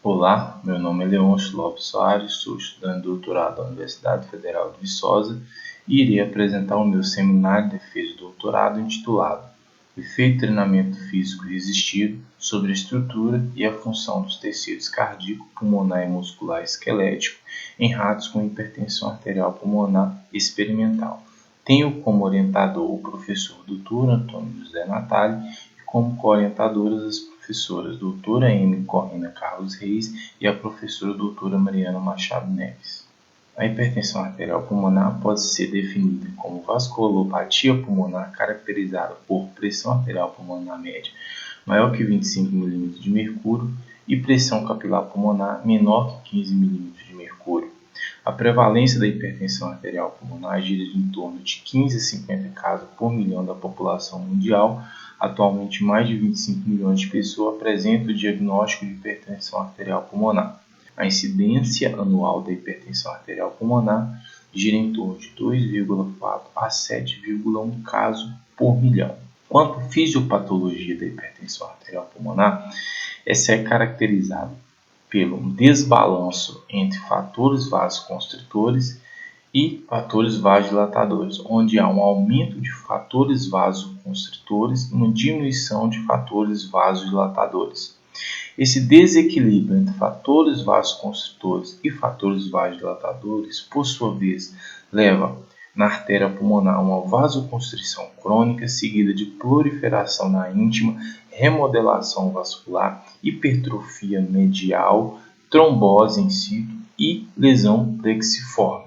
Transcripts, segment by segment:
Olá, meu nome é Leôncio Lopes Soares, sou estudante de doutorado da Universidade Federal de Viçosa e irei apresentar o meu seminário de defesa de doutorado intitulado Efeito de Treinamento Físico Resistido sobre a estrutura e a função dos tecidos cardíaco, pulmonar e muscular esquelético em ratos com hipertensão arterial pulmonar experimental. Tenho como orientador o professor Dr. Antônio José Natália e como co-orientadoras as professoras doutora M. Corrina Carlos Reis e a professora doutora Mariana Machado Neves. A hipertensão arterial pulmonar pode ser definida como vasculopatia pulmonar caracterizada por pressão arterial pulmonar média maior que 25 mm de mercúrio e pressão capilar pulmonar menor que 15 mm de mercúrio. A prevalência da hipertensão arterial pulmonar gira em torno de 15 a 50 casos por milhão da população mundial. Atualmente, mais de 25 milhões de pessoas apresentam o diagnóstico de hipertensão arterial pulmonar. A incidência anual da hipertensão arterial pulmonar gira em torno de 2,4 a 7,1 casos por milhão. Quanto à fisiopatologia da hipertensão arterial pulmonar, essa é caracterizada pelo desbalanço entre fatores vasoconstritores e fatores vasodilatadores, onde há um aumento de fatores vasoconstritores e uma diminuição de fatores vasodilatadores. Esse desequilíbrio entre fatores vasoconstritores e fatores vasodilatadores, por sua vez, leva na artéria pulmonar uma vasoconstrição crônica seguida de proliferação na íntima, remodelação vascular, hipertrofia medial, trombose in situ e lesão plexiforme.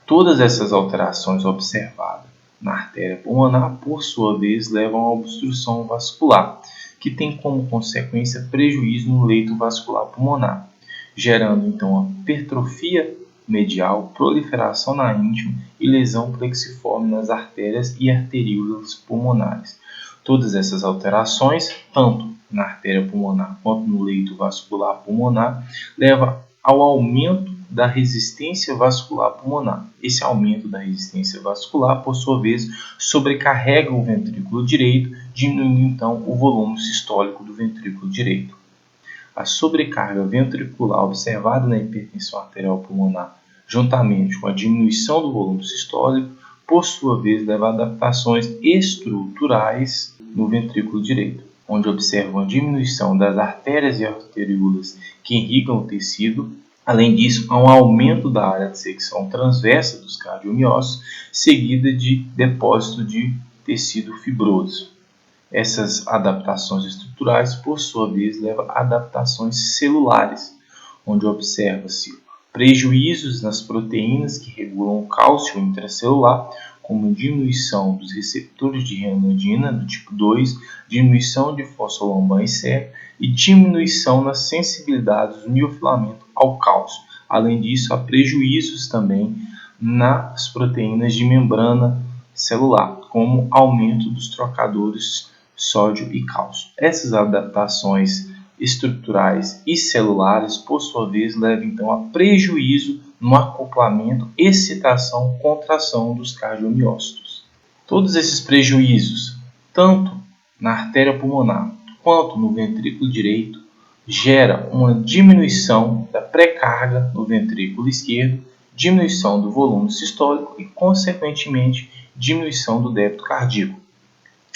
Todas essas alterações observadas na artéria pulmonar, por sua vez, levam à obstrução vascular, que tem como consequência prejuízo no leito vascular pulmonar, gerando então a hipertrofia medial, proliferação na íntima e lesão plexiforme nas artérias e arteríolas pulmonares. Todas essas alterações, tanto na artéria pulmonar quanto no leito vascular pulmonar, levam ao aumento da resistência vascular pulmonar. Esse aumento da resistência vascular, por sua vez, sobrecarrega o ventrículo direito, diminuindo então o volume sistólico do ventrículo direito. A sobrecarga ventricular observada na hipertensão arterial pulmonar, juntamente com a diminuição do volume sistólico, por sua vez, leva a adaptações estruturais no ventrículo direito, onde observam a diminuição das artérias e arteríolas que irrigam o tecido. Além disso, há um aumento da área de secção transversa dos cardiomiócitos, seguida de depósito de tecido fibroso. Essas adaptações estruturais, por sua vez, levam a adaptações celulares, onde observa-se prejuízos nas proteínas que regulam o cálcio intracelular, como diminuição dos receptores de ranitidina do tipo 2, diminuição de fosfolambã e diminuição na sensibilidade do miofilamento ao cálcio. Além disso, há prejuízos também nas proteínas de membrana celular, como aumento dos trocadores sódio e cálcio. Essas adaptações estruturais e celulares, por sua vez, levam então a prejuízo no acoplamento, excitação, contração dos cardiomiócitos. Todos esses prejuízos, tanto na artéria pulmonar quanto no ventrículo direito, gera uma diminuição da pré-carga no ventrículo esquerdo, diminuição do volume sistólico e, consequentemente, diminuição do débito cardíaco.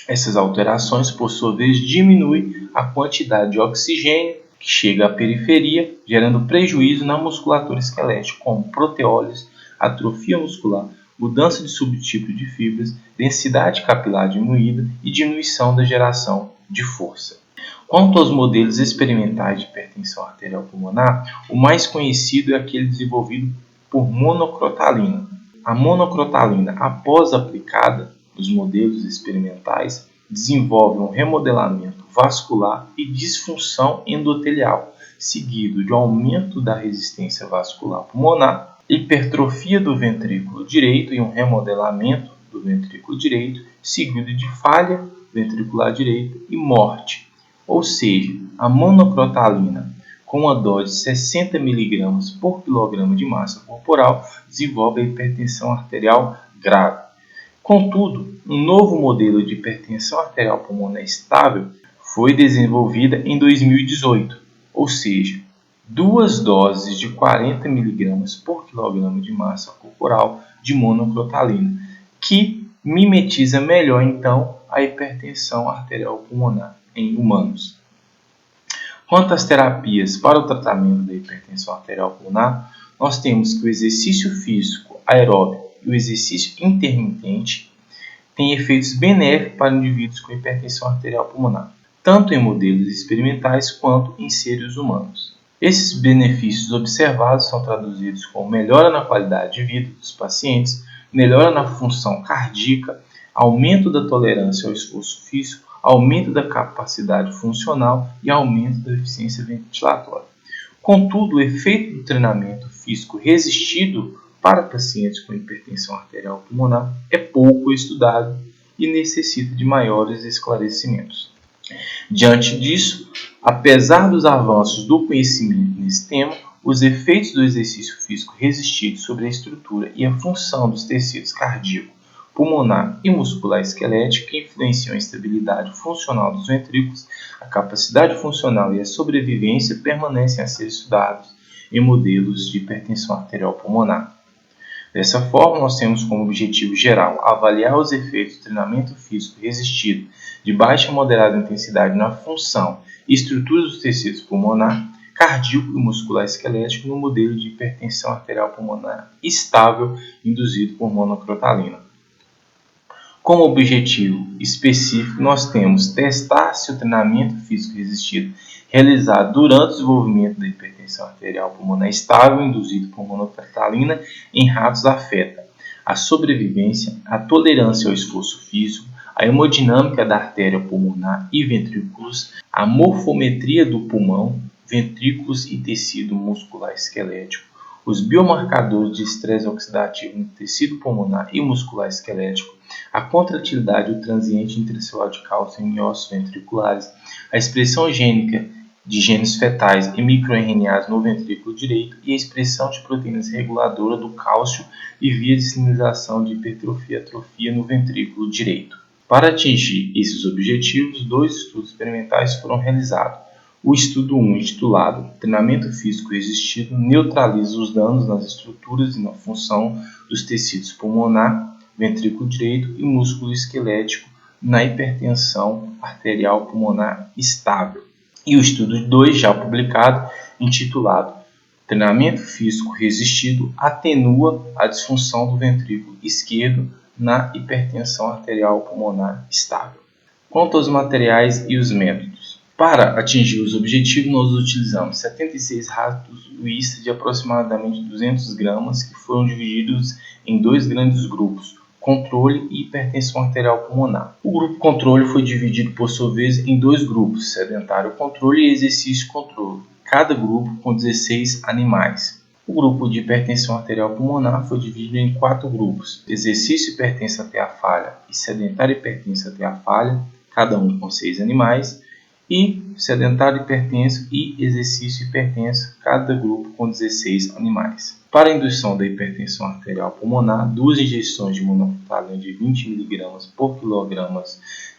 Essas alterações, por sua vez, diminuem a quantidade de oxigênio que chega à periferia, gerando prejuízo na musculatura esquelética, como proteólise, atrofia muscular, mudança de subtipo de fibras, densidade capilar diminuída e diminuição da geração de força. Quanto aos modelos experimentais de hipertensão arterial pulmonar, o mais conhecido é aquele desenvolvido por monocrotalina. A monocrotalina, após aplicada nos modelos experimentais, desenvolve um remodelamento vascular e disfunção endotelial, seguido de aumento da resistência vascular pulmonar, hipertrofia do ventrículo direito e um remodelamento do ventrículo direito, seguido de falha ventricular direita e morte. Ou seja, a monocrotalina, com uma dose de 60 mg por quilograma de massa corporal, desenvolve a hipertensão arterial grave. Contudo, um novo modelo de hipertensão arterial pulmonar estável foi desenvolvido em 2018, ou seja, 2 doses de 40 mg por quilograma de massa corporal de monocrotalina, que mimetiza melhor, então, a hipertensão arterial pulmonar em humanos. Quanto às terapias para o tratamento da hipertensão arterial pulmonar, nós temos que o exercício físico aeróbico e o exercício intermitente têm efeitos benéficos para indivíduos com hipertensão arterial pulmonar, tanto em modelos experimentais quanto em seres humanos. Esses benefícios observados são traduzidos como melhora na qualidade de vida dos pacientes, melhora na função cardíaca, aumento da tolerância ao esforço físico, aumento da capacidade funcional e aumento da eficiência ventilatória. Contudo, o efeito do treinamento físico resistido para pacientes com hipertensão arterial pulmonar é pouco estudado e necessita de maiores esclarecimentos. Diante disso, apesar dos avanços do conhecimento nesse tema, os efeitos do exercício físico resistido sobre a estrutura e a função dos tecidos cardíaco, pulmonar e muscular esquelético que influenciam a estabilidade funcional dos ventrículos, a capacidade funcional e a sobrevivência permanecem a ser estudados em modelos de hipertensão arterial pulmonar. Dessa forma, nós temos como objetivo geral avaliar os efeitos do treinamento físico resistido de baixa a moderada intensidade na função e estrutura dos tecidos pulmonar, cardíaco e muscular esquelético no modelo de hipertensão arterial pulmonar estável induzido por monocrotalina. Como objetivo específico, nós temos testar se o treinamento físico resistido realizado durante o desenvolvimento da hipertensão arterial pulmonar estável induzido por monocrotalina em ratos afeta a sobrevivência, a tolerância ao esforço físico, a hemodinâmica da artéria pulmonar e ventrículos, a morfometria do pulmão, ventrículos e tecido muscular esquelético, os biomarcadores de estresse oxidativo no tecido pulmonar e muscular esquelético, a contratilidade e o transiente intracelular de cálcio em ossos ventriculares, a expressão gênica de genes fetais e microRNAs no ventrículo direito e a expressão de proteínas reguladora do cálcio e via de sinalização de hipertrofia e atrofia no ventrículo direito. Para atingir esses objetivos, 2 estudos experimentais foram realizados. O estudo 1, intitulado Treinamento Físico Resistido, neutraliza os danos nas estruturas e na função dos tecidos pulmonar, ventrículo direito e músculo esquelético na hipertensão arterial pulmonar estável. E o estudo 2, já publicado, intitulado Treinamento Físico Resistido atenua a disfunção do ventrículo esquerdo na hipertensão arterial pulmonar estável. Quanto aos materiais e os métodos. Para atingir os objetivos, nós utilizamos 76 ratos Wista de aproximadamente 200 gramas que foram divididos em 2 grandes grupos, controle e hipertensão arterial pulmonar. O grupo controle foi dividido, por sua vez, em 2 grupos, sedentário controle e exercício controle, cada grupo com 16 animais. O grupo de hipertensão arterial pulmonar foi dividido em 4 grupos, exercício hipertenso até a falha e sedentário hipertenso até a falha, cada um com 6 animais, e sedentário hipertenso e exercício hipertenso, cada grupo com 16 animais. Para a indução da hipertensão arterial pulmonar, 2 injeções de monocrotalina de 20 mg por quilograma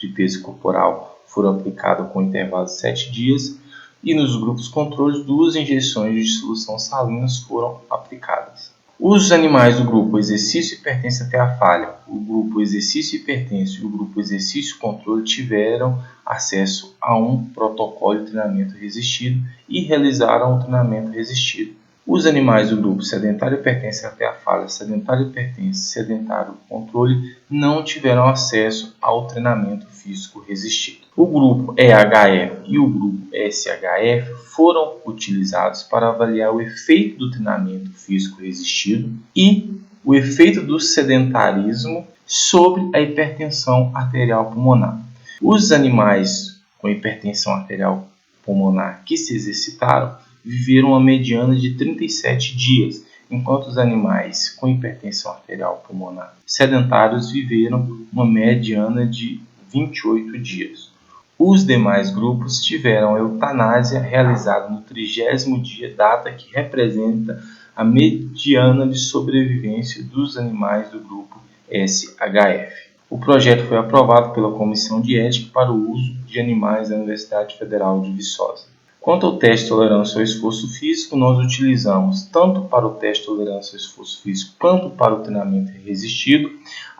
de peso corporal foram aplicadas com intervalo de 7 dias e nos grupos controles 2 injeções de solução salina foram aplicadas. Os animais do grupo exercício hipertenso até a falha, o grupo exercício hipertenso e o grupo exercício controle tiveram acesso a um protocolo de treinamento resistido e realizaram o treinamento resistido. Os animais do grupo sedentário hipertenso até a falha, sedentário hipertenso e sedentário controle não tiveram acesso ao treinamento físico resistido. O grupo EHF e o grupo SHF foram utilizados para avaliar o efeito do treinamento físico resistido e o efeito do sedentarismo sobre a hipertensão arterial pulmonar. Os animais com hipertensão arterial pulmonar que se exercitaram viveram uma mediana de 37 dias, enquanto os animais com hipertensão arterial pulmonar sedentários viveram uma mediana de 28 dias. Os demais grupos tiveram eutanásia realizada no 30º dia, data que representa a mediana de sobrevivência dos animais do grupo SHF. O projeto foi aprovado pela Comissão de Ética para o Uso de Animais da Universidade Federal de Viçosa. Quanto ao teste de tolerância ao esforço físico, nós utilizamos, tanto para o teste de tolerância ao esforço físico quanto para o treinamento resistido,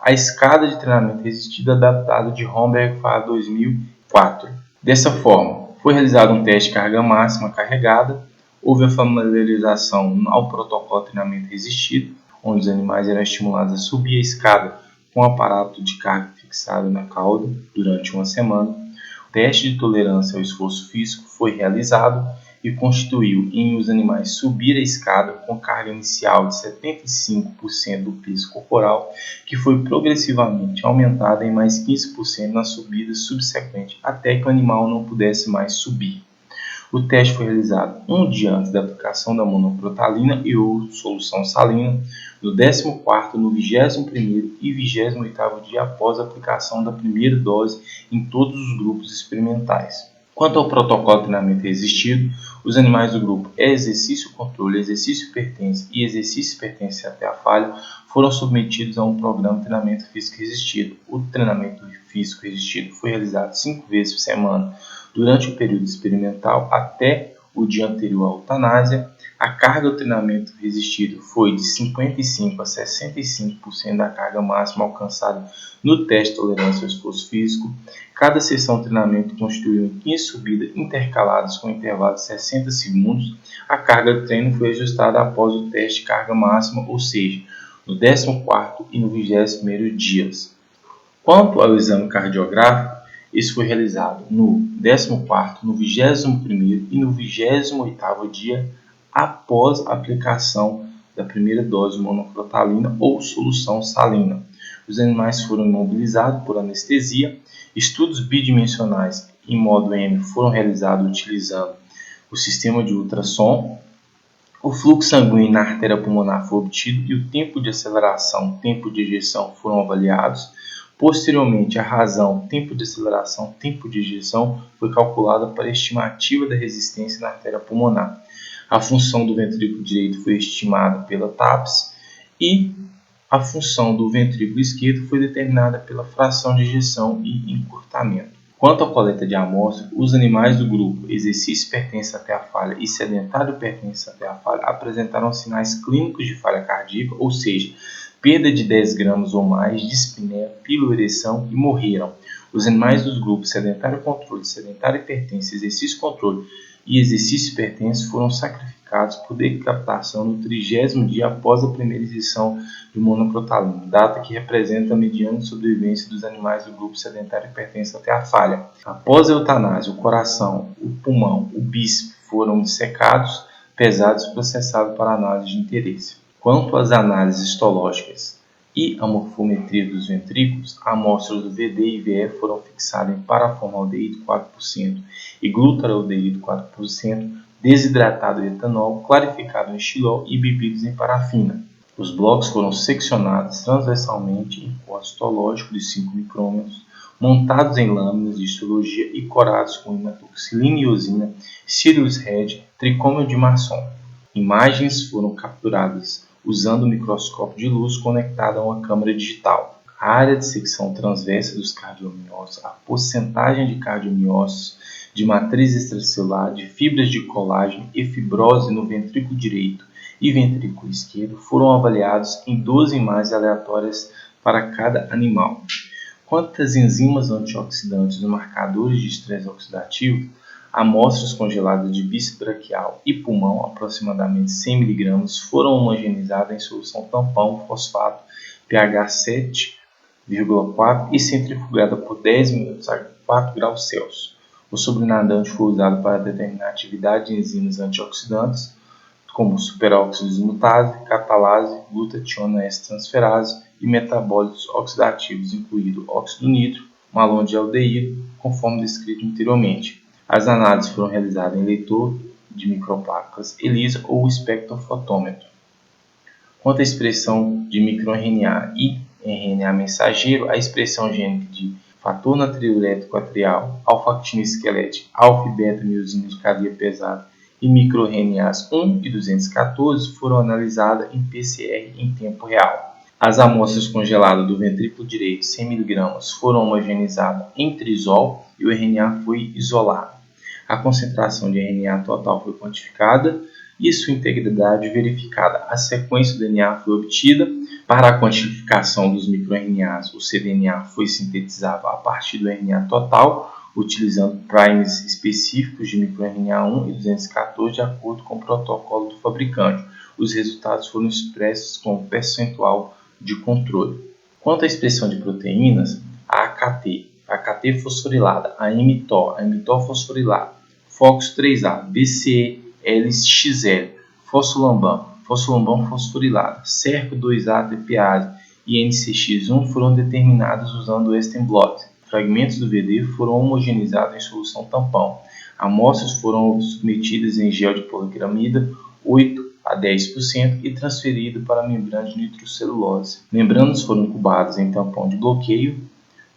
a escada de treinamento resistido adaptada de Homberg para 2004. Dessa forma, foi realizado um teste de carga máxima carregada, houve a familiarização ao protocolo de treinamento resistido, onde os animais eram estimulados a subir a escada com um aparato de carga fixado na cauda durante uma semana. O teste de tolerância ao esforço físico foi realizado e constituiu em os animais subir a escada com carga inicial de 75% do peso corporal, que foi progressivamente aumentada em mais 15% na subida subsequente, até que o animal não pudesse mais subir. O teste foi realizado um dia antes da aplicação da monocrotalina e ou solução salina, no 14º, no 21º e 28º dia após a aplicação da primeira dose em todos os grupos experimentais. Quanto ao protocolo de treinamento resistido, os animais do grupo exercício controle, exercício pertence e exercício pertence até a falha foram submetidos a um programa de treinamento físico resistido. O treinamento físico resistido foi realizado 5 vezes por semana durante o período experimental até o dia anterior à eutanásia. A carga do treinamento resistido foi de 55% a 65% da carga máxima alcançada no teste de tolerância ao esforço físico. Cada sessão de treinamento constituiu em 15 subidas intercaladas com intervalo de 60 segundos. A carga de treino foi ajustada após o teste de carga máxima, ou seja, no 14º e no 21º dias. Quanto ao exame cardiográfico, esse foi realizado no 14º, no 21º e no 28º dia após a aplicação da primeira dose de monocrotalina ou solução salina. Os animais foram imobilizados por anestesia. Estudos bidimensionais em modo M foram realizados utilizando o sistema de ultrassom. O fluxo sanguíneo na artéria pulmonar foi obtido e o tempo de aceleração, tempo de ejeção foram avaliados. Posteriormente, a razão, tempo de aceleração, tempo de ejeção foi calculada para a estimativa da resistência na artéria pulmonar. A função do ventrículo direito foi estimada pela TAPS e a função do ventrículo esquerdo foi determinada pela fração de ejeção e encurtamento. Quanto à coleta de amostra, os animais do grupo exercício pertence até a falha e sedentário pertence até a falha apresentaram sinais clínicos de falha cardíaca, ou seja, perda de 10 gramas ou mais, dispneia, piloereção e morreram. Os animais dos grupos sedentário controle, sedentário pertence, exercício controle e exercício pertence foram sacrificados por decapitação no 30º dia após a primeira injeção de monocrotalina, data que representa a mediana de sobrevivência dos animais do grupo sedentário pertence até a falha. Após a eutanásia, o coração, o pulmão, o bíceps foram dissecados, pesados e processados para análise de interesse. Quanto às análises histológicas e a morfometria dos ventrículos, amostras do VD e VE foram fixadas em paraformaldeído 4% e glutaraldeído 4%, desidratado de etanol, clarificado em xilol e bebidos em parafina. Os blocos foram seccionados transversalmente em corte histológico de 5 micrômetros, montados em lâminas de histologia e corados com imatoxilina e iosina, Sirius Red, tricômio de Masson. Imagens foram capturadas usando o microscópio de luz conectado a uma câmera digital. A área de secção transversa dos cardiomiócitos, a porcentagem de cardiomiócitos de matriz extracelular, de fibras de colágeno e fibrose no ventrículo direito e ventrículo esquerdo foram avaliados em 12 imagens aleatórias para cada animal. Quanto às enzimas antioxidantes e marcadores de estresse oxidativo, amostras congeladas de bíceps braquial e pulmão, aproximadamente 100 mg, foram homogeneizadas em solução tampão fosfato pH 7,4 e centrifugadas por 10 minutos a 4 graus Celsius. O sobrenadante foi usado para determinar a atividade de enzimas antioxidantes, como superóxido dismutase, catalase, glutationa S-transferase e metabólitos oxidativos, incluindo óxido nitro, malondialdeído, conforme descrito anteriormente. As análises foram realizadas em leitor de microplacas ELISA ou espectrofotômetro. Quanto à expressão de microRNA e RNA mensageiro, a expressão gênica de fator natriurético atrial, alfa-actina esquelética, alfa e beta-miosina de cadeia pesada e microRNAs 1 e 214 foram analisadas em PCR em tempo real. As amostras congeladas do ventrículo direito, 100 mg, foram homogeneizadas em trisol e o RNA foi isolado. A concentração de RNA total foi quantificada e sua integridade verificada. A sequência do DNA foi obtida. Para a quantificação dos microRNAs, o cDNA foi sintetizado a partir do RNA total, utilizando primers específicos de microRNA1 e 214 de acordo com o protocolo do fabricante. Os resultados foram expressos como percentual de controle. Quanto à expressão de proteínas, a AKT fosforilada, a mTOR fosforilada, FOX3A, BCL-XL, fosfolamban fosforilada, SERP2A TPase e NCX1 foram determinados usando o Western blot. Fragmentos do VD foram homogeneizados em solução tampão. Amostras foram submetidas em gel de poliquiramida 8 a 10% e transferido para a membrana de nitrocelulose. Membranas foram incubadas em tampão de bloqueio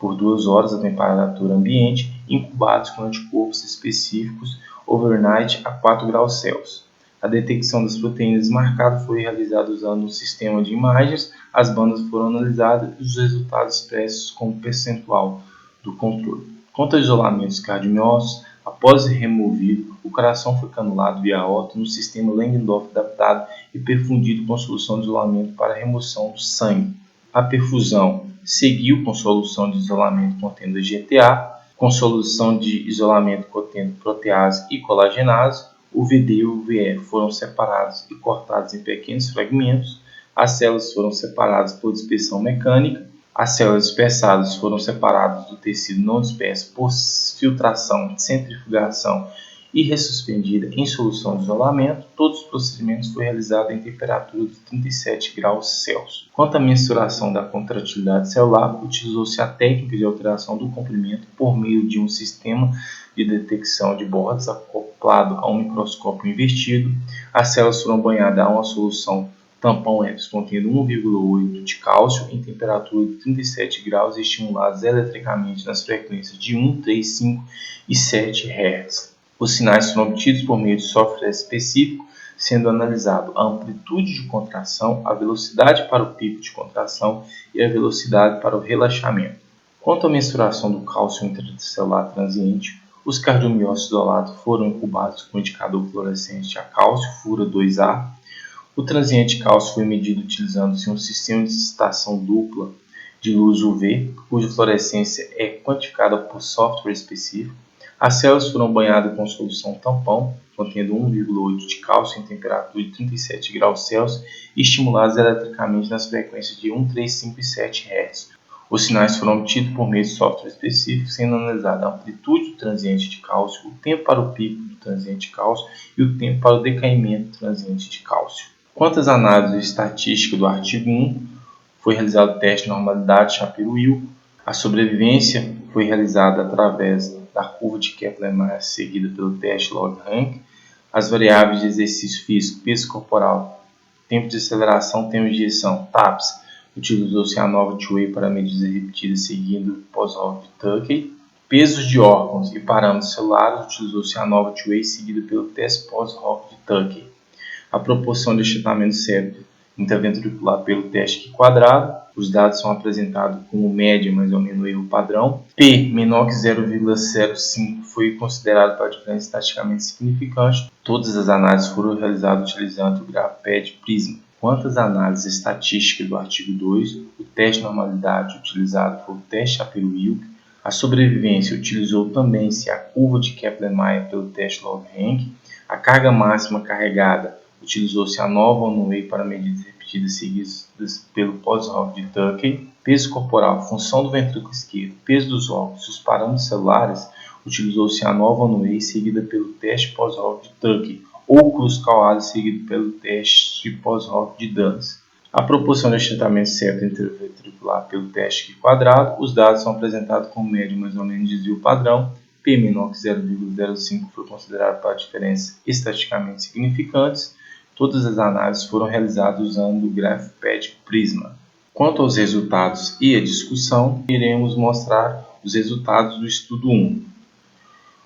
por 2 horas a temperatura ambiente, incubados com anticorpos específicos overnight a 4 graus Celsius. A detecção das proteínas marcadas foi realizada usando um sistema de imagens, as bandas foram analisadas e os resultados expressos como percentual do controle. Quanto aos isolamentos cardiomiócitos, após removido, o coração foi canulado via aorta no sistema Langendorf adaptado e perfundido com solução de isolamento para remoção do sangue. A perfusão seguiu com solução de isolamento contendo GTA, com solução de isolamento contendo protease e colagenase. O VD e o VE foram separados e cortados em pequenos fragmentos. As células foram separadas por dispersão mecânica. As células dispersadas foram separadas do tecido não disperso por filtração, centrifugação e ressuspendida em solução de isolamento. Todos os procedimentos foram realizados em temperatura de 37 graus Celsius. Quanto à mensuração da contratilidade celular, utilizou-se a técnica de alteração do comprimento por meio de um sistema de detecção de bordas acoplado a um microscópio invertido. As células foram banhadas a uma solução tampão EPS contendo 1,8 de cálcio em temperatura de 37 graus e estimuladas eletricamente nas frequências de 1, 3, 5 e 7 Hz. Os sinais foram obtidos por meio de software específico, sendo analisado a amplitude de contração, a velocidade para o pico de contração e a velocidade para o relaxamento. Quanto à mensuração do cálcio intracelular transiente, os cardiomiócitos isolados foram incubados com o indicador fluorescente a cálcio FURA2A. O transiente cálcio foi medido utilizando-se um sistema de excitação dupla de luz UV, cuja fluorescência é quantificada por software específico. As células foram banhadas com solução tampão, contendo 1,8 de cálcio em temperatura de 37 graus Celsius e estimuladas eletricamente nas frequências de 1, 3, 5 e 7 Hz. Os sinais foram obtidos por meio de software específico, sendo analisada a amplitude do transiente de cálcio, o tempo para o pico do transiente de cálcio e o tempo para o decaimento do transiente de cálcio. Quanto às análises estatísticas do artigo 1, foi realizado o teste de normalidade Shapiro-Wilk. A sobrevivência foi realizada através da curva de Kaplan-Meier seguida pelo teste log-rank. As variáveis de exercício físico, peso corporal, tempo de aceleração, tempo de injeção, TAPS. Utilizou-se a nova Two-Way para medidas repetidas seguindo pós-hoc de Tukey. Pesos de órgãos e parâmetros celulares. Utilizou-se a nova Two-Way seguida pelo teste pós-hoc de Tukey. A proporção de achatamento cérebro intraventricular pelo teste Q quadrado. Os dados são apresentados como média, mais ou menos erro padrão. P menor que 0,05 foi considerado para diferença estatisticamente significante. Todas as análises foram realizadas utilizando o GraphPad Prisma. Quanto às análises estatísticas do artigo 2, o teste de normalidade utilizado foi o teste Shapiro-Wilk. A sobrevivência utilizou também-se a curva de Kaplan-Meier pelo teste log-rank. A carga máxima carregada utilizou-se a nova One-Way para medidas repetidas seguidas pelo pós-hoc de Tukey. Peso corporal, função do ventrículo esquerdo, peso dos órgãos e os parâmetros celulares, utilizou-se a nova One-Way seguida pelo teste pós-hoc de Tukey, ou cruz Cauali seguido pelo teste pós-hoc de Duns. A proporção de achatamento certo intraventricular pelo teste Q quadrado. Os dados são apresentados como média mais ou menos desvio padrão. P menor que 0,05 foi considerado para diferenças estatisticamente significantes. Todas as análises foram realizadas usando o GraphPad Prisma. Quanto aos resultados e a discussão, iremos mostrar os resultados do estudo 1.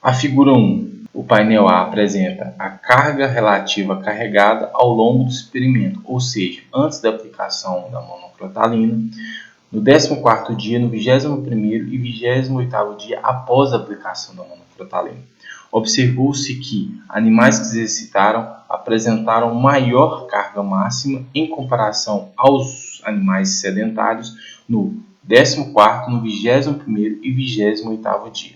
A figura 1. O painel A apresenta a carga relativa carregada ao longo do experimento, ou seja, antes da aplicação da monocrotalina, no 14º dia, no 21º e 28º dia após a aplicação da monocrotalina. observou-se que animais que se exercitaram apresentaram maior carga máxima em comparação aos animais sedentários no 14º, no 21º e 28º dia.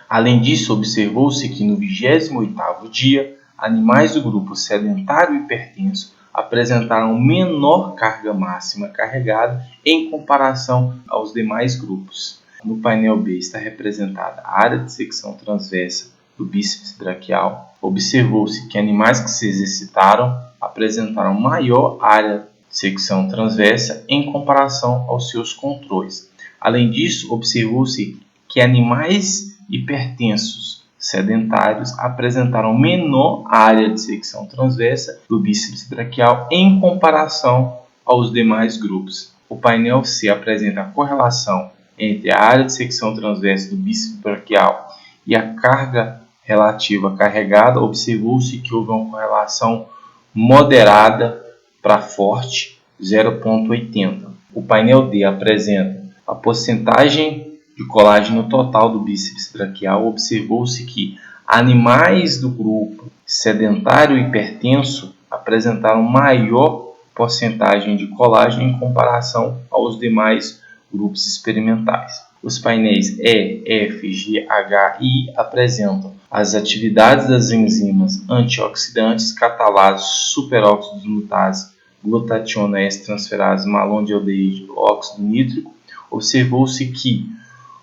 Além disso, observou-se que no 28º dia, animais do grupo sedentário hipertenso apresentaram menor carga máxima carregada em comparação aos demais grupos. No painel B está representada a área de secção transversa do bíceps braquial. Observou-se que animais que se exercitaram apresentaram maior área de secção transversa em comparação aos seus controles. Além disso, observou-se que animais hipertensos sedentários apresentaram menor área de secção transversa do bíceps braquial em comparação aos demais grupos. O painel C apresenta a correlação entre a área de secção transversa do bíceps braquial e a carga relativa carregada. Observou-se que houve uma correlação moderada para forte, 0,80. O painel D apresenta a porcentagem de colágeno total do bíceps braquial. Observou-se que animais do grupo sedentário hipertenso apresentaram maior porcentagem de colágeno em comparação aos demais grupos experimentais. Os painéis E, F, G, H e I apresentam as atividades das enzimas antioxidantes, catalase, superóxido mutase, glutationa S transferase, malondialdeíde, óxido nítrico. Observou-se que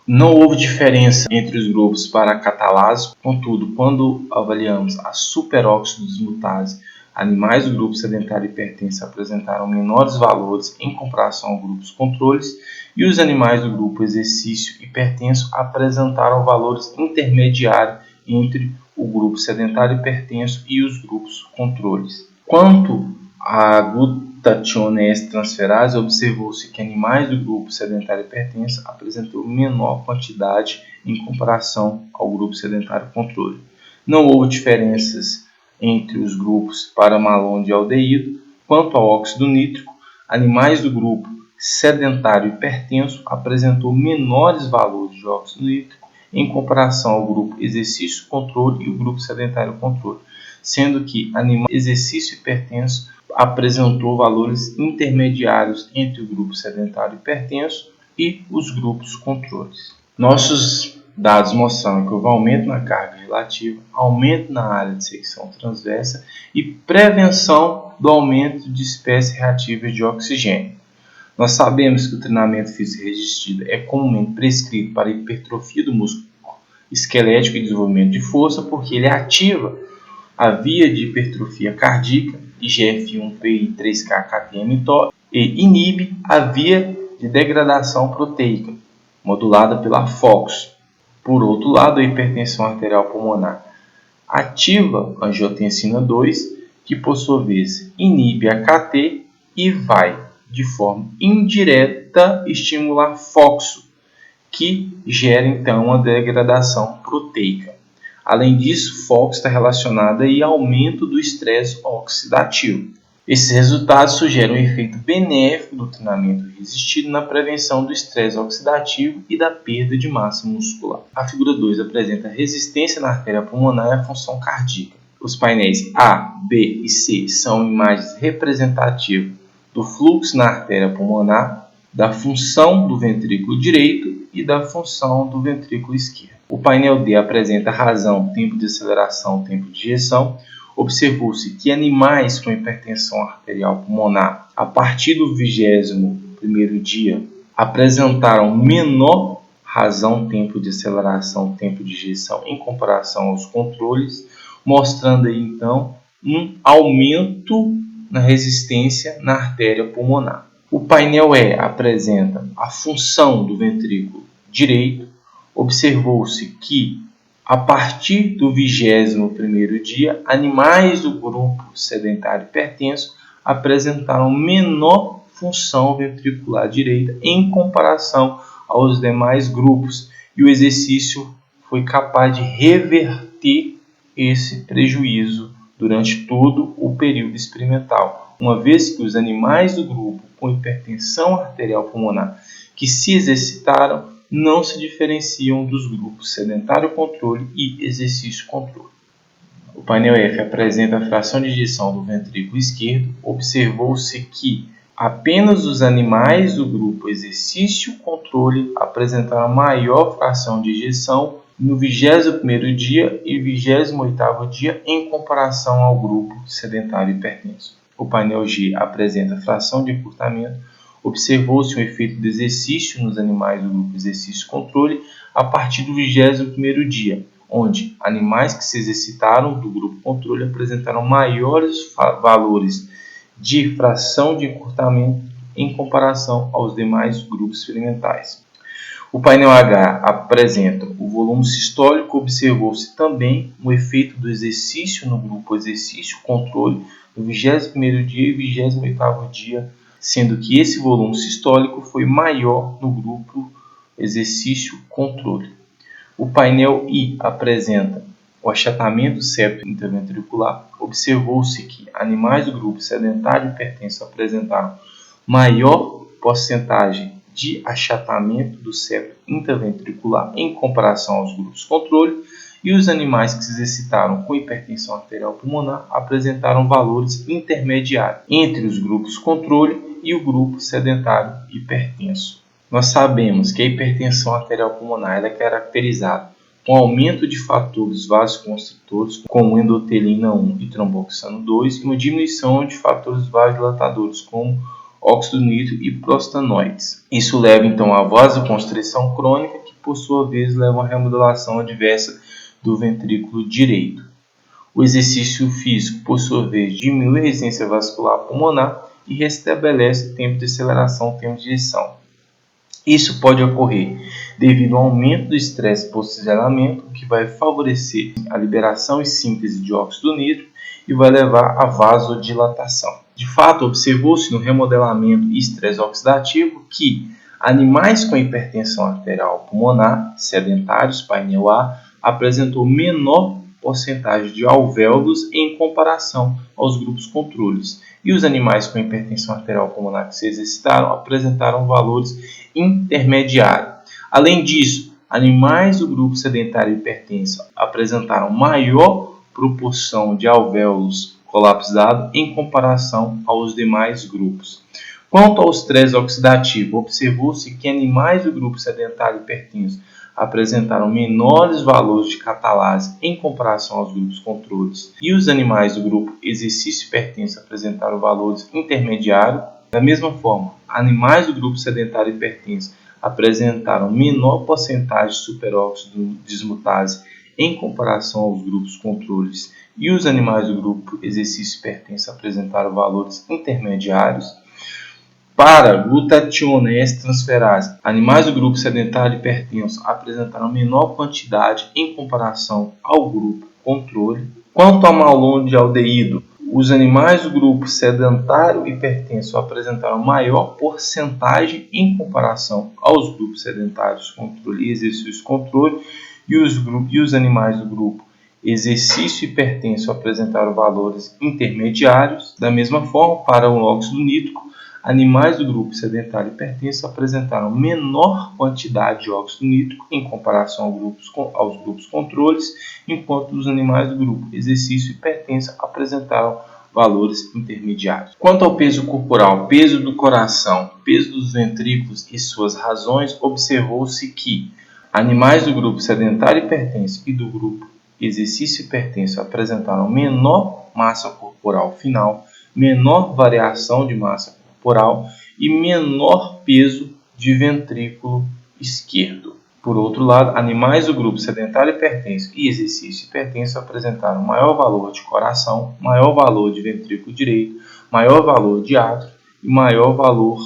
não houve diferença entre os grupos para a catalase. Contudo, quando avaliamos a superóxido dismutase, animais do grupo sedentário hipertenso apresentaram menores valores em comparação aos grupos controles, e os animais do grupo exercício hipertenso apresentaram valores intermediários entre o grupo sedentário hipertenso e os grupos controles. Quanto à glutationa S transferase, observou-se que animais do grupo sedentário hipertenso apresentou menor quantidade em comparação ao grupo sedentário controle. Não houve diferenças entre os grupos para malondialdeído. Quanto ao óxido nítrico, animais do grupo sedentário hipertenso apresentou menores valores de óxido nítrico em comparação ao grupo exercício controle e o grupo sedentário controle, sendo que animal exercício hipertenso apresentou valores intermediários entre o grupo sedentário hipertenso e os grupos controles. Nossos dados mostraram que houve aumento na carga relativa, aumento na área de secção transversa e prevenção do aumento de espécies reativas de oxigênio. Nós sabemos que o treinamento físico resistido é comumente prescrito para hipertrofia do músculo esquelético e desenvolvimento de força, porque ele ativa a via de hipertrofia cardíaca, IGF-1, PI, 3K, KTM, TO, e inibe a via de degradação proteica, modulada pela FOX. Por outro lado, a hipertensão arterial pulmonar ativa a angiotensina 2, que por sua vez inibe a KT e vai, de forma indireta, estimular FOXO, que gera então uma degradação proteica. Além disso, FOX está relacionada ao aumento do estresse oxidativo. Esses resultados sugerem um efeito benéfico do treinamento resistido na prevenção do estresse oxidativo e da perda de massa muscular. A figura 2 apresenta a resistência na artéria pulmonar e a função cardíaca. Os painéis A, B e C são imagens representativas do fluxo na artéria pulmonar, da função do ventrículo direito e da função do ventrículo esquerdo. O painel D apresenta razão, tempo de aceleração, tempo de ejeção. Observou-se que animais com hipertensão arterial pulmonar, a partir do 21º dia, apresentaram menor razão, tempo de aceleração, tempo de ejeção em comparação aos controles, mostrando aí então um aumento na resistência na artéria pulmonar. O painel E apresenta a função do ventrículo direito. Observou-se que a partir do 21º dia, animais do grupo sedentário hipertenso apresentaram menor função ventricular direita em comparação aos demais grupos, e o exercício foi capaz de reverter esse prejuízo durante todo o período experimental, uma vez que os animais do grupo com hipertensão arterial pulmonar que se exercitaram não se diferenciam dos grupos sedentário controle e exercício controle. O painel F apresenta a fração de ejeção do ventrículo esquerdo. Observou-se que apenas os animais do grupo exercício controle apresentaram maior fração de ejeção no 21º dia e 28º dia em comparação ao grupo sedentário hipertenso. O painel G apresenta a fração de encurtamento. Observou-se um efeito do exercício nos animais do grupo exercício controle a partir do 21º dia, onde animais que se exercitaram do grupo controle apresentaram maiores valores de fração de encurtamento em comparação aos demais grupos experimentais. O painel H apresenta o volume sistólico. Observou-se também um efeito do exercício no grupo exercício controle no 21º dia e 28º dia, sendo que esse volume sistólico foi maior no grupo exercício controle. O painel I apresenta o achatamento septo interventricular. Observou-se que animais do grupo sedentário hipertenso apresentaram maior porcentagem de achatamento do septo interventricular em comparação aos grupos controle, e os animais que se exercitaram com hipertensão arterial pulmonar apresentaram valores intermediários entre os grupos controle e o grupo sedentário hipertenso. Nós sabemos que a hipertensão arterial pulmonar é caracterizada com aumento de fatores vasoconstritores, como endotelina 1 e tromboxano 2, e uma diminuição de fatores vasodilatadores, como óxido nítrico e prostanoides. Isso leva então à vasoconstrição crônica, que por sua vez leva à remodelação adversa do ventrículo direito. O exercício físico, por sua vez, diminui a resistência vascular pulmonar e restabelece o tempo de aceleração, o tempo de ejeção. Isso pode ocorrer devido ao aumento do estresse pós-oxigenamento, que vai favorecer a liberação e síntese de óxido nítrico e vai levar à vasodilatação. De fato, observou-se no remodelamento e estresse oxidativo que animais com hipertensão arterial pulmonar, sedentários, painel A, apresentou menor porcentagem de alvéolos em comparação aos grupos controles, e os animais com hipertensão arterial pulmonar que se exercitaram apresentaram valores intermediários. Além disso, animais do grupo sedentário hipertenso apresentaram maior proporção de alvéolos colapsados em comparação aos demais grupos. Quanto ao estresse oxidativo, observou-se que animais do grupo sedentário hipertenso apresentaram menores valores de catalase em comparação aos grupos controles, e os animais do grupo exercício hipertenso apresentaram valores intermediários. Da mesma forma, animais do grupo sedentário hipertenso apresentaram menor porcentagem de superóxido dismutase em comparação aos grupos controles, e os animais do grupo exercício hipertenso apresentaram valores intermediários. Para glutationase transferase, animais do grupo sedentário hipertenso apresentaram menor quantidade em comparação ao grupo controle. Quanto ao malondialdeído, os animais do grupo sedentário hipertenso apresentaram maior porcentagem em comparação aos grupos sedentários controle e exercício controle, e os animais do grupo exercício hipertenso apresentaram valores intermediários. Da mesma forma, para o óxido nítrico, animais do grupo sedentário hipertenso apresentaram menor quantidade de óxido nítrico em comparação aos grupos controles, enquanto os animais do grupo exercício hipertenso apresentaram valores intermediários. Quanto ao peso corporal, peso do coração, peso dos ventrículos e suas razões, observou-se que animais do grupo sedentário hipertenso e do grupo exercício hipertenso apresentaram menor massa corporal final, menor variação de massa corporal e menor peso de ventrículo esquerdo. Por outro lado, animais do grupo sedentário hipertenso e exercício hipertenso apresentaram maior valor de coração, maior valor de ventrículo direito, maior valor de átrio e maior valor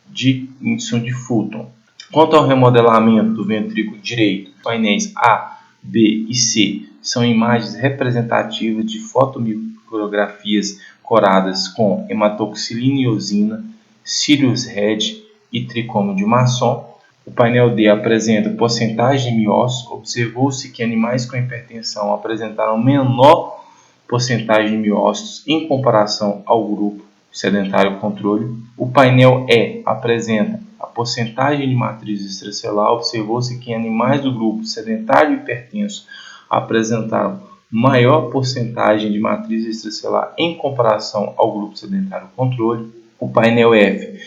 de índice de Fulton. Quanto ao remodelamento do ventrículo direito, painéis A, B e C são imagens representativas de fotomicrografias coradas com hematoxilina e eosina, Sirius Red e tricômio de Masson. O painel D apresenta porcentagem de miócitos. Observou-se que animais com hipertensão apresentaram menor porcentagem de miócitos em comparação ao grupo sedentário controle. O painel E apresenta a porcentagem de matriz extracelular, observou-se que em animais do grupo sedentário e hipertenso apresentaram maior porcentagem de matriz extracelular em comparação ao grupo sedentário controle. O painel F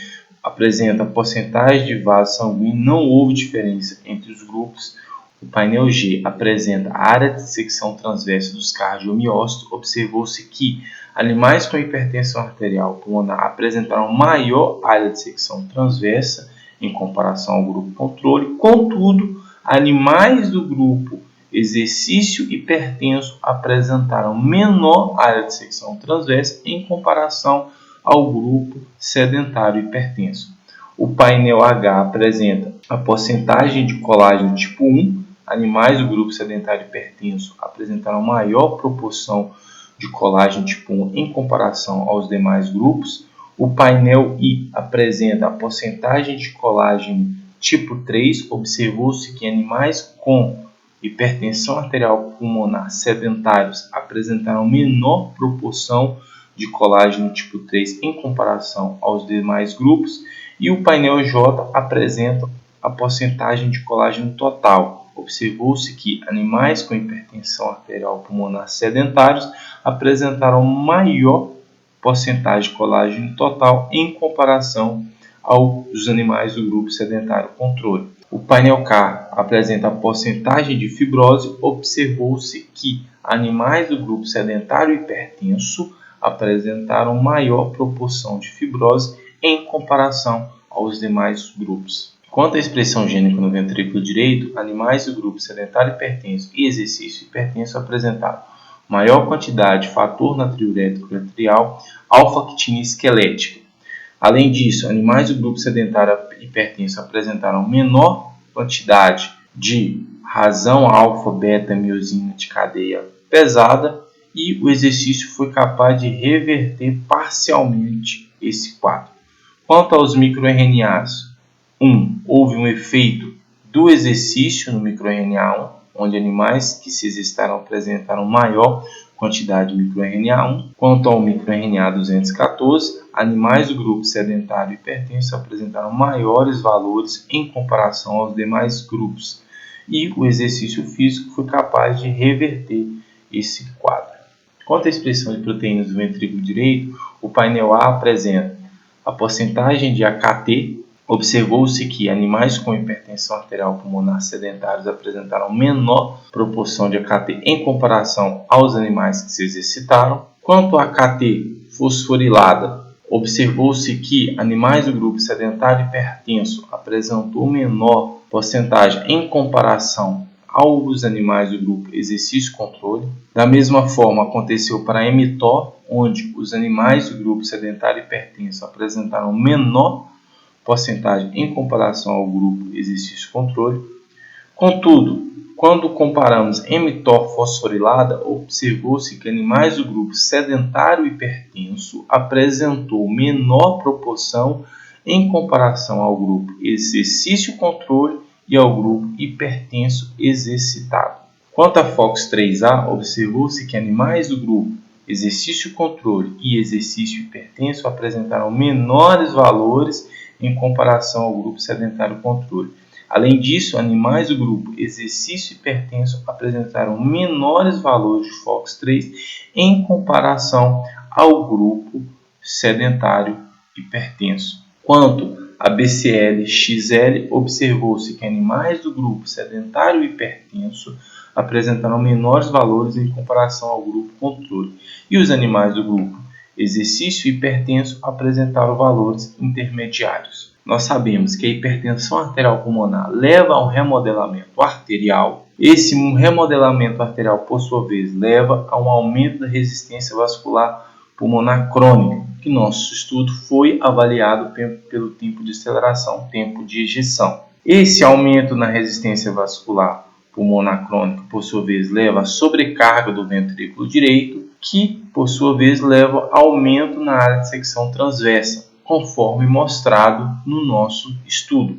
apresenta a porcentagem de vaso sanguíneo, não houve diferença entre os grupos. O painel G apresenta a área de secção transversa dos cardiomiócitos. Observou-se que animais com hipertensão arterial pulmonar apresentaram maior área de secção transversa em comparação ao grupo controle. Contudo, animais do grupo exercício hipertenso apresentaram menor área de secção transversa em comparação ao grupo sedentário hipertenso. O painel H apresenta a porcentagem de colágeno tipo 1. Animais do grupo sedentário hipertenso apresentaram maior proporção de colágeno tipo 1 em comparação aos demais grupos. O painel I apresenta a porcentagem de colágeno tipo 3. Observou-se que animais com hipertensão arterial pulmonar sedentários apresentaram menor proporção de colágeno tipo 3 em comparação aos demais grupos. E o painel J apresenta a porcentagem de colágeno total. Observou-se que animais com hipertensão arterial pulmonar sedentários apresentaram maior porcentagem de colágeno total em comparação aos animais do grupo sedentário controle. O painel K apresenta a porcentagem de fibrose. Observou-se que animais do grupo sedentário hipertenso apresentaram maior proporção de fibrose em comparação aos demais grupos. Quanto à expressão gênica no ventrículo direito, animais do grupo sedentário hipertenso e exercício hipertenso apresentaram maior quantidade de fator natriurético arterial, alfa-actina esquelética. Além disso, animais do grupo sedentário hipertenso apresentaram menor quantidade de razão alfa-beta-miosina de cadeia pesada e o exercício foi capaz de reverter parcialmente esse quadro. Quanto aos microRNAs, houve um efeito do exercício no microRNA1, onde animais que se exercitaram apresentaram maior quantidade de microRNA1. Quanto ao microRNA 214, animais do grupo sedentário hipertenso apresentaram maiores valores em comparação aos demais grupos. E o exercício físico foi capaz de reverter esse quadro. Quanto à expressão de proteínas do ventrículo direito, o painel A apresenta a porcentagem de AKT. Observou-se que animais com hipertensão arterial pulmonar sedentários apresentaram menor proporção de AKT em comparação aos animais que se exercitaram. Quanto à AKT fosforilada, observou-se que animais do grupo sedentário hipertenso apresentou menor porcentagem em comparação aos animais do grupo exercício controle. Da mesma forma, aconteceu para a mTOR, onde os animais do grupo sedentário hipertenso apresentaram menor porcentagem em comparação ao grupo exercício controle. Contudo, quando comparamos mTOR fosforilada, observou-se que animais do grupo sedentário hipertenso apresentou menor proporção em comparação ao grupo exercício controle e ao grupo hipertenso exercitado. Quanto a FOX3A, observou-se que animais do grupo exercício controle e exercício hipertenso apresentaram menores valores em comparação ao grupo sedentário controle. Além disso, animais do grupo exercício hipertenso apresentaram menores valores de FOX3 em comparação ao grupo sedentário hipertenso. Quanto a BCL-XL, observou-se que animais do grupo sedentário hipertenso apresentaram menores valores em comparação ao grupo controle, e os animais do grupo exercício hipertenso apresentaram valores intermediários. Nós sabemos que a hipertensão arterial pulmonar leva a um remodelamento arterial. Esse remodelamento arterial, por sua vez, leva a um aumento da resistência vascular pulmonar crônica, que nosso estudo foi avaliado pelo tempo de aceleração, tempo de ejeção. Esse aumento na resistência vascular pulmonar crônica, por sua vez, leva a sobrecarga do ventrículo direito, que, por sua vez, leva a aumento na área de secção transversa, conforme mostrado no nosso estudo.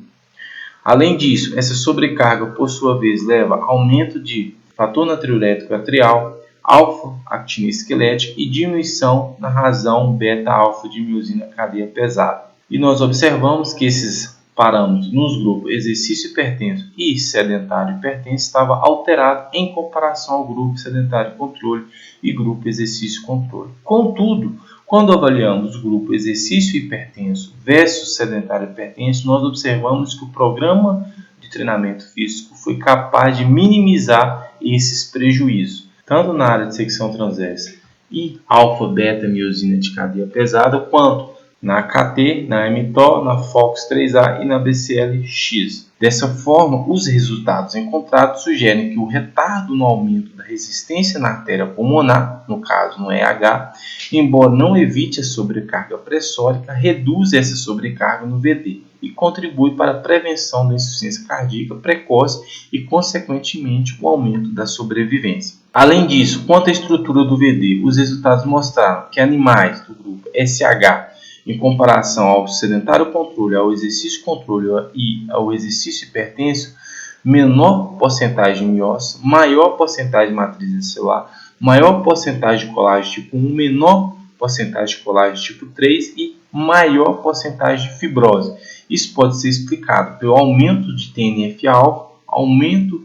Além disso, essa sobrecarga, por sua vez, leva a aumento de fator natriurético arterial, alfa-actina esquelética e diminuição na razão beta-alfa de miosina cadeia pesada. E nós observamos que esses parâmetros nos grupos exercício hipertenso e sedentário hipertenso estava alterado em comparação ao grupo sedentário controle e grupo exercício controle. Contudo, quando avaliamos o grupo exercício hipertenso versus sedentário hipertenso, nós observamos que o programa de treinamento físico foi capaz de minimizar esses prejuízos, tanto na área de secção transversa e alfa-beta-miosina de cadeia pesada, quanto na KT, na mTOR, na FOX3A e na BCLX. Dessa forma, os resultados encontrados sugerem que o retardo no aumento da resistência na artéria pulmonar, no caso no EH, embora não evite a sobrecarga pressórica, reduz essa sobrecarga no VD e contribui para a prevenção da insuficiência cardíaca precoce e, consequentemente, o aumento da sobrevivência. Além disso, quanto à estrutura do VD, os resultados mostraram que animais do grupo SH, em comparação ao sedentário controle, ao exercício controle e ao exercício hipertenso, menor porcentagem de miócito, maior porcentagem de matriz celular, maior porcentagem de colágeno tipo 1, menor porcentagem de colágeno tipo 3 e maior porcentagem de fibrose. Isso pode ser explicado pelo aumento de TNF-alfa, aumento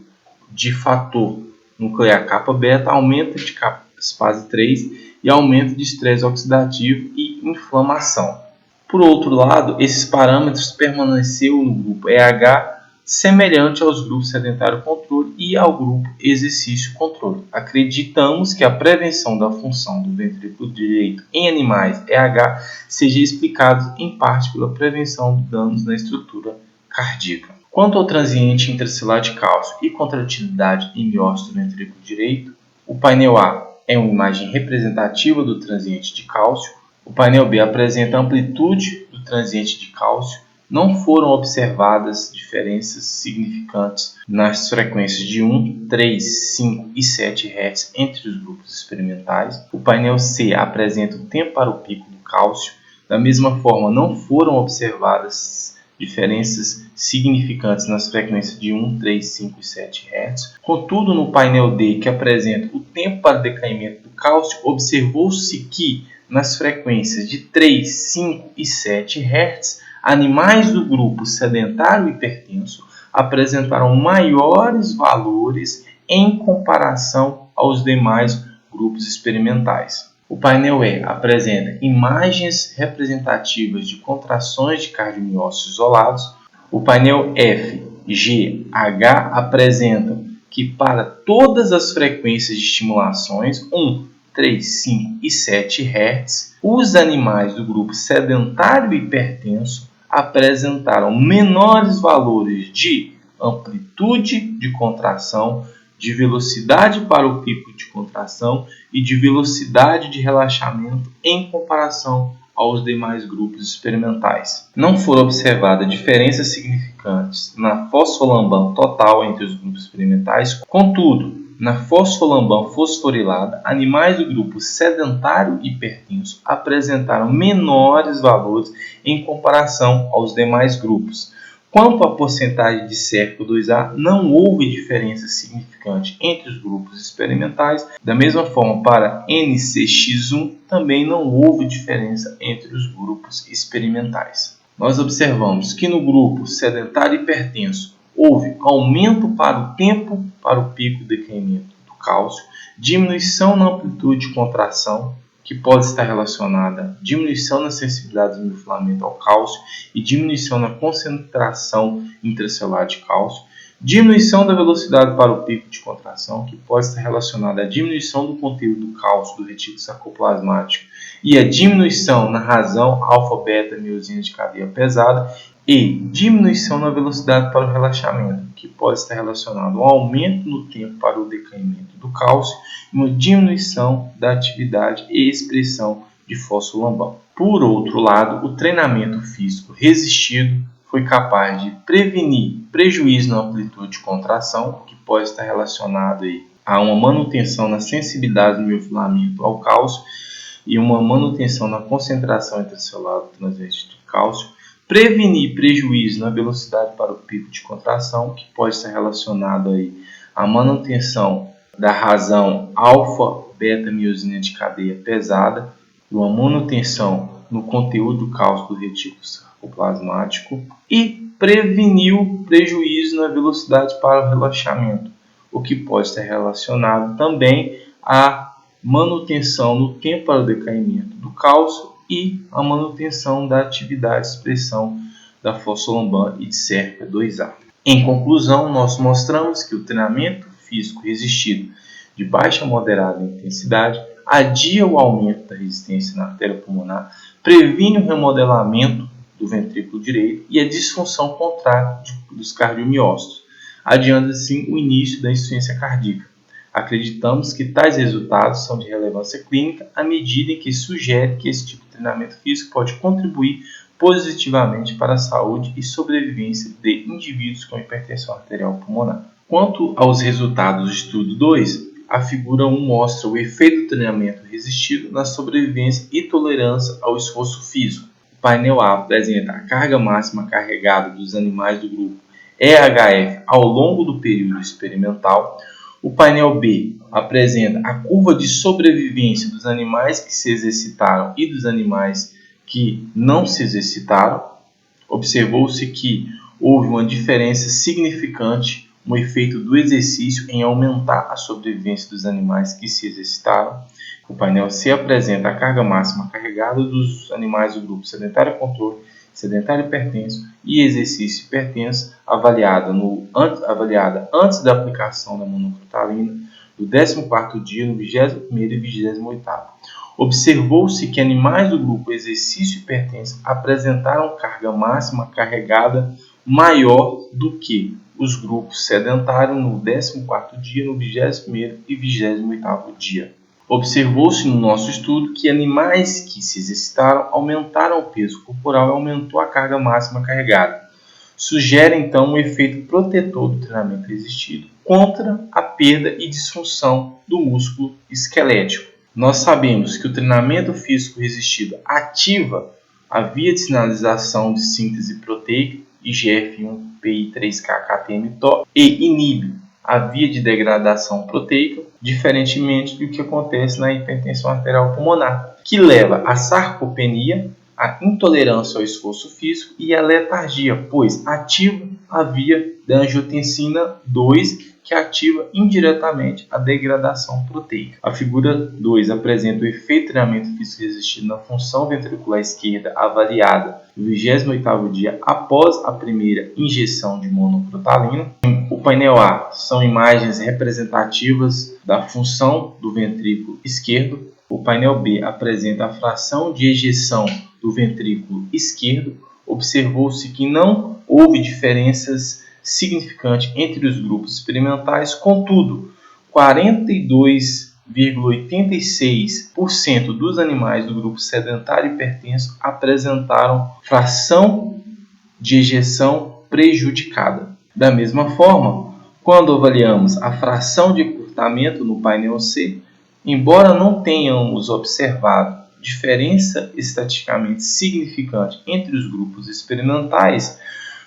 de fator nuclear kappa-beta, aumento de caspase 3 e aumento de estresse oxidativo e inflamação. Por outro lado, esses parâmetros permaneceram no grupo EH semelhante aos grupos sedentário controle e ao grupo exercício controle. Acreditamos que a prevenção da função do ventrículo direito em animais EH seja explicada em parte pela prevenção de danos na estrutura cardíaca. Quanto ao transiente intracelular de cálcio e contratilidade em miócito do ventrículo direito, o painel A é uma imagem representativa do transiente de cálcio. O painel B apresenta a amplitude do transiente de cálcio. Não foram observadas diferenças significantes nas frequências de 1, 3, 5 e 7 Hz entre os grupos experimentais. O painel C apresenta o tempo para o pico do cálcio. Da mesma forma, não foram observadas diferenças significantes nas frequências de 1, 3, 5 e 7 Hz. Contudo, no painel D, que apresenta o tempo para o decaimento do cálcio, observou-se que nas frequências de 3, 5 e 7 Hz, animais do grupo sedentário hipertenso apresentaram maiores valores em comparação aos demais grupos experimentais. O painel E apresenta imagens representativas de contrações de cardiomiócitos isolados. O painel F, G, H apresentam que para todas as frequências de estimulações 1, 3, 5 e 7 Hz, os animais do grupo sedentário hipertenso apresentaram menores valores de amplitude de contração, de velocidade para o pico de contração e de velocidade de relaxamento em comparação aos demais grupos experimentais. Não foram observadas diferenças significantes na fosfolamban total entre os grupos experimentais, contudo, na fosfolamban fosforilada, animais do grupo sedentário hipertenso apresentaram menores valores em comparação aos demais grupos. Quanto à porcentagem de SERCO2A, não houve diferença significante entre os grupos experimentais. Da mesma forma, para NCX1, também não houve diferença entre os grupos experimentais. Nós observamos que no grupo sedentário hipertenso houve aumento para o tempo para o pico de decaimento do cálcio, diminuição na amplitude de contração, que pode estar relacionada à diminuição na sensibilidade do filamento ao cálcio e diminuição na concentração intracelular de cálcio, diminuição da velocidade para o pico de contração, que pode estar relacionada à diminuição do conteúdo do cálcio do retículo sarcoplasmático e a diminuição na razão alfa-beta-miosina de cadeia pesada, e diminuição na velocidade para o relaxamento, que pode estar relacionado ao aumento no tempo para o decaimento do cálcio e uma diminuição da atividade e expressão de fosfolamban. Por outro lado, o treinamento físico resistido foi capaz de prevenir prejuízo na amplitude de contração, que pode estar relacionado a uma manutenção na sensibilidade do miofilamento ao cálcio e uma manutenção na concentração intracelular do transvestite de cálcio, prevenir prejuízo na velocidade para o pico de contração, que pode estar relacionado à manutenção da razão alfa-beta-miosina de cadeia pesada, e uma manutenção no conteúdo do cálcio do retículo sarcoplasmático, e preveniu prejuízo na velocidade para o relaxamento, o que pode estar relacionado também à manutenção no tempo para o decaimento do cálcio e a manutenção da atividade de expressão da fossa lombar e de cerca 2A. Em conclusão, nós mostramos que o treinamento físico resistido de baixa a moderada intensidade adia o aumento da resistência na artéria pulmonar, previne o remodelamento do ventrículo direito e a disfunção contrátil dos cardiomiócitos, adiando assim o início da insuficiência cardíaca. Acreditamos que tais resultados são de relevância clínica à medida em que sugere que esse tipo de treinamento físico pode contribuir positivamente para a saúde e sobrevivência de indivíduos com hipertensão arterial pulmonar. Quanto aos resultados do estudo 2, a figura 1 mostra o efeito do treinamento resistido na sobrevivência e tolerância ao esforço físico. O painel A apresenta a carga máxima carregada dos animais do grupo EHF ao longo do período experimental. O painel B apresenta a curva de sobrevivência dos animais que se exercitaram e dos animais que não se exercitaram. Observou-se que houve uma diferença significante, um efeito do exercício em aumentar a sobrevivência dos animais que se exercitaram. O painel C apresenta a carga máxima carregada dos animais do grupo sedentário controle, sedentário hipertenso e exercício hipertenso, avaliada antes da aplicação da monocrotaline, do 14º dia, no 21º e 28º. Observou-se que animais do grupo exercício hipertenso apresentaram carga máxima carregada maior do que os grupos sedentários no 14º dia, no 21º e 28º dia. Observou-se no nosso estudo que animais que se exercitaram aumentaram o peso corporal e aumentou a carga máxima carregada. Sugere então um efeito protetor do treinamento resistido contra a perda e disfunção do músculo esquelético. Nós sabemos que o treinamento físico resistido ativa a via de sinalização de síntese proteica, IGF-1, PI3K, KTM-TO, e inibe a via de degradação proteica, diferentemente do que acontece na hipertensão arterial pulmonar, que leva à sarcopenia, à intolerância ao esforço físico e à letargia, pois ativa a via da angiotensina 2, que ativa indiretamente a degradação proteica. A figura 2 apresenta o efeito de treinamento físico resistido na função ventricular esquerda avaliada no 28º dia após a primeira injeção de monocrotalina. O painel A são imagens representativas da função do ventrículo esquerdo. O painel B apresenta a fração de ejeção do ventrículo esquerdo. Observou-se que não houve diferenças significante entre os grupos experimentais, contudo, 42,86% dos animais do grupo sedentário hipertenso apresentaram fração de ejeção prejudicada. Da mesma forma, quando avaliamos a fração de encurtamento no painel C, embora não tenhamos observado diferença estatisticamente significante entre os grupos experimentais,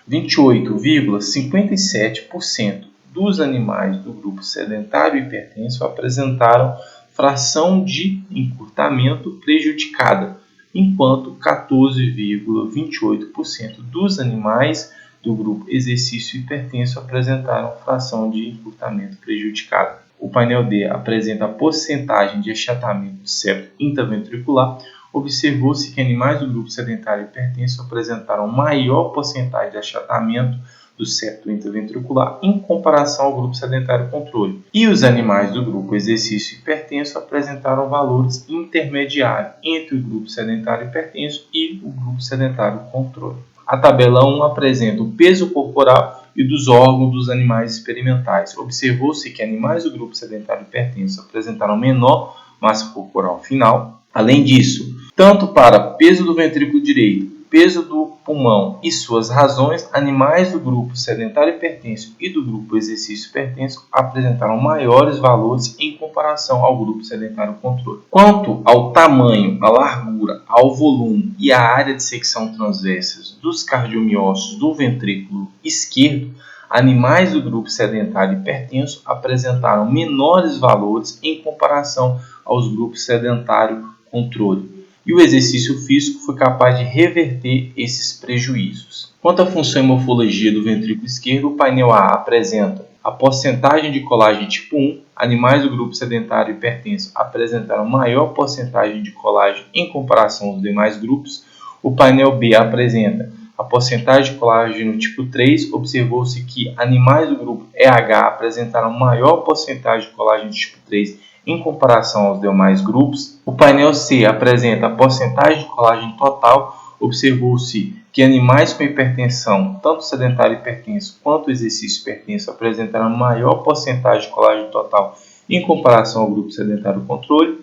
28,57% dos animais do grupo sedentário hipertenso apresentaram fração de encurtamento prejudicada, enquanto 14,28% dos animais do grupo exercício hipertenso apresentaram fração de encurtamento prejudicada. O painel D apresenta a porcentagem de achatamento do septo intraventricular. Observou-se que animais do grupo sedentário hipertenso apresentaram maior porcentagem de achatamento do septo intraventricular em comparação ao grupo sedentário controle. E os animais do grupo exercício hipertenso apresentaram valores intermediários entre o grupo sedentário hipertenso e o grupo sedentário controle. A tabela 1 apresenta o peso corporal e dos órgãos dos animais experimentais. Observou-se que animais do grupo sedentário hipertenso apresentaram menor massa corporal final. Além disso, tanto para peso do ventrículo direito, peso do pulmão e suas razões, animais do grupo sedentário hipertenso e do grupo exercício hipertenso apresentaram maiores valores em comparação ao grupo sedentário controle. Quanto ao tamanho, à largura, ao volume e à área de secção transversas dos cardiomiócitos do ventrículo esquerdo, animais do grupo sedentário hipertenso apresentaram menores valores em comparação aos grupos sedentário controle. e o exercício físico foi capaz de reverter esses prejuízos. Quanto à função e morfologia do ventrículo esquerdo, o painel A apresenta a porcentagem de colagem tipo 1. Animais do grupo sedentário hipertenso apresentaram maior porcentagem de colágeno em comparação aos demais grupos. O painel B apresenta a porcentagem de colágeno tipo 3. Observou-se que animais do grupo EH apresentaram maior porcentagem de colágeno tipo 3 em comparação aos demais grupos. O painel C apresenta a porcentagem de colágeno total. Observou-se que animais com hipertensão, tanto sedentário hipertenso quanto exercício hipertenso, apresentaram maior porcentagem de colágeno total em comparação ao grupo sedentário controle.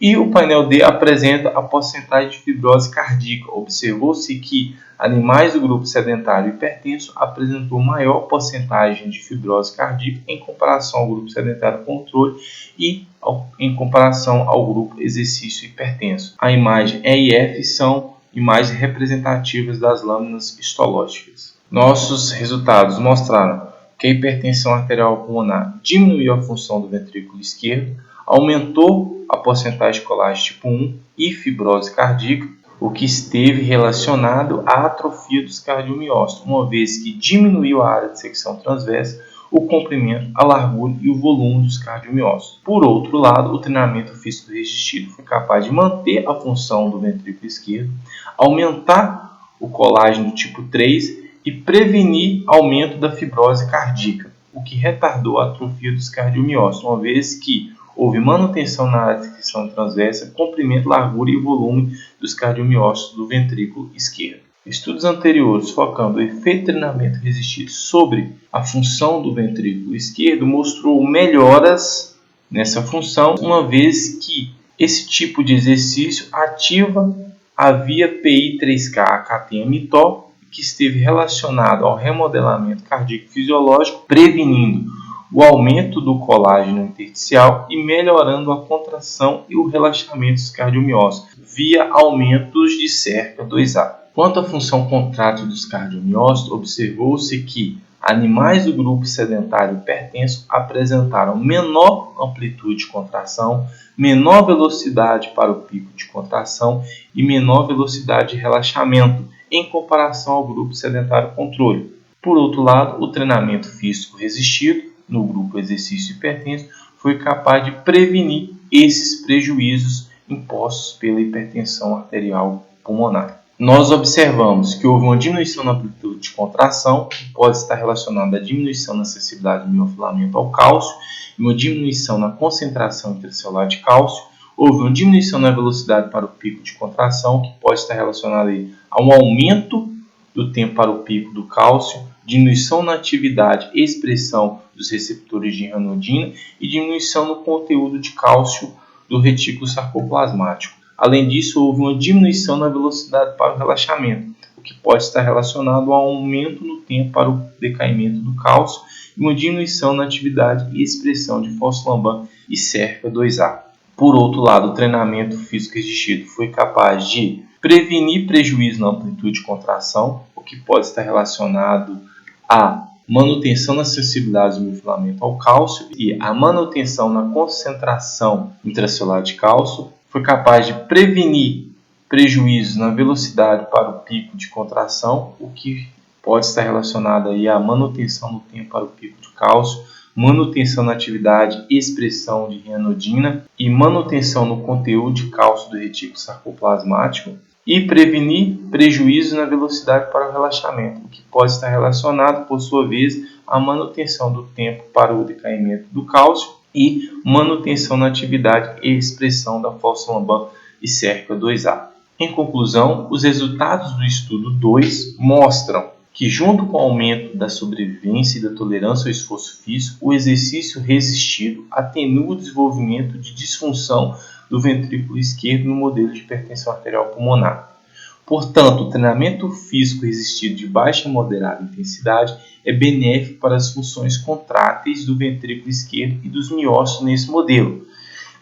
E o painel D apresenta a porcentagem de fibrose cardíaca. Observou-se que animais do grupo sedentário hipertenso apresentou maior porcentagem de fibrose cardíaca em comparação ao grupo sedentário controle e em comparação ao grupo exercício hipertenso. A imagem E e F são imagens representativas das lâminas histológicas. Nossos resultados mostraram que a hipertensão arterial pulmonar diminuiu a função do ventrículo esquerdo, aumentou a porcentagem de colágeno tipo 1 e fibrose cardíaca, o que esteve relacionado à atrofia dos cardiomiócitos, uma vez que diminuiu a área de secção transversa, o comprimento, a largura e o volume dos cardiomiócitos. Por outro lado, o treinamento físico resistido foi capaz de manter a função do ventrículo esquerdo, aumentar o colágeno tipo 3 e prevenir aumento da fibrose cardíaca, o que retardou a atrofia dos cardiomiócitos, uma vez que houve manutenção na área de secção transversa, comprimento, largura e volume dos cardiomiócitos do ventrículo esquerdo. Estudos anteriores focando o efeito treinamento resistido sobre a função do ventrículo esquerdo mostrou melhoras nessa função, uma vez que esse tipo de exercício ativa a via PI3K-AKT-mTOR, que esteve relacionado ao remodelamento cardíaco fisiológico, prevenindo o aumento do colágeno intersticial e melhorando a contração e o relaxamento dos cardiomiócitos via aumentos de cerca 2A. Quanto à função contrátil dos cardiomiócitos, observou-se que animais do grupo sedentário hipertenso apresentaram menor amplitude de contração, menor velocidade para o pico de contração e menor velocidade de relaxamento em comparação ao grupo sedentário controle. Por outro lado, o treinamento físico resistido no grupo exercício hipertenso foi capaz de prevenir esses prejuízos impostos pela hipertensão arterial pulmonar. Nós observamos que houve uma diminuição na amplitude de contração, que pode estar relacionada à diminuição na acessibilidade do miofilamento ao cálcio, e uma diminuição na concentração intracelular de cálcio. Houve uma diminuição na velocidade para o pico de contração, que pode estar relacionada a um aumento do tempo para o pico do cálcio, diminuição na atividade e expressão dos receptores de ranodina e diminuição no conteúdo de cálcio do retículo sarcoplasmático. Além disso, houve uma diminuição na velocidade para o relaxamento, o que pode estar relacionado a um aumento no tempo para o decaimento do cálcio e uma diminuição na atividade e expressão de fosfolamban e cerca 2A. Por outro lado, o treinamento físico resistido foi capaz de prevenir prejuízo na amplitude de contração, o que pode estar relacionado à manutenção na sensibilidade do miofilamento ao cálcio e a manutenção na concentração intracelular de cálcio. Foi capaz de prevenir prejuízos na velocidade para o pico de contração, o que pode estar relacionado aí à manutenção no tempo para o pico de cálcio, manutenção na atividade e expressão de ranodina e manutenção no conteúdo de cálcio do retículo sarcoplasmático e prevenir prejuízos na velocidade para o relaxamento, o que pode estar relacionado, por sua vez, à manutenção do tempo para o decaimento do cálcio e manutenção na atividade e expressão da fosfolamban e cerca 2A. Em conclusão, os resultados do estudo 2 mostram que, junto com o aumento da sobrevivência e da tolerância ao esforço físico, o exercício resistido atenua o desenvolvimento de disfunção do ventrículo esquerdo no modelo de hipertensão arterial pulmonar. Portanto, o treinamento físico resistido de baixa a moderada intensidade é benéfico para as funções contráteis do ventrículo esquerdo e dos miócitos nesse modelo.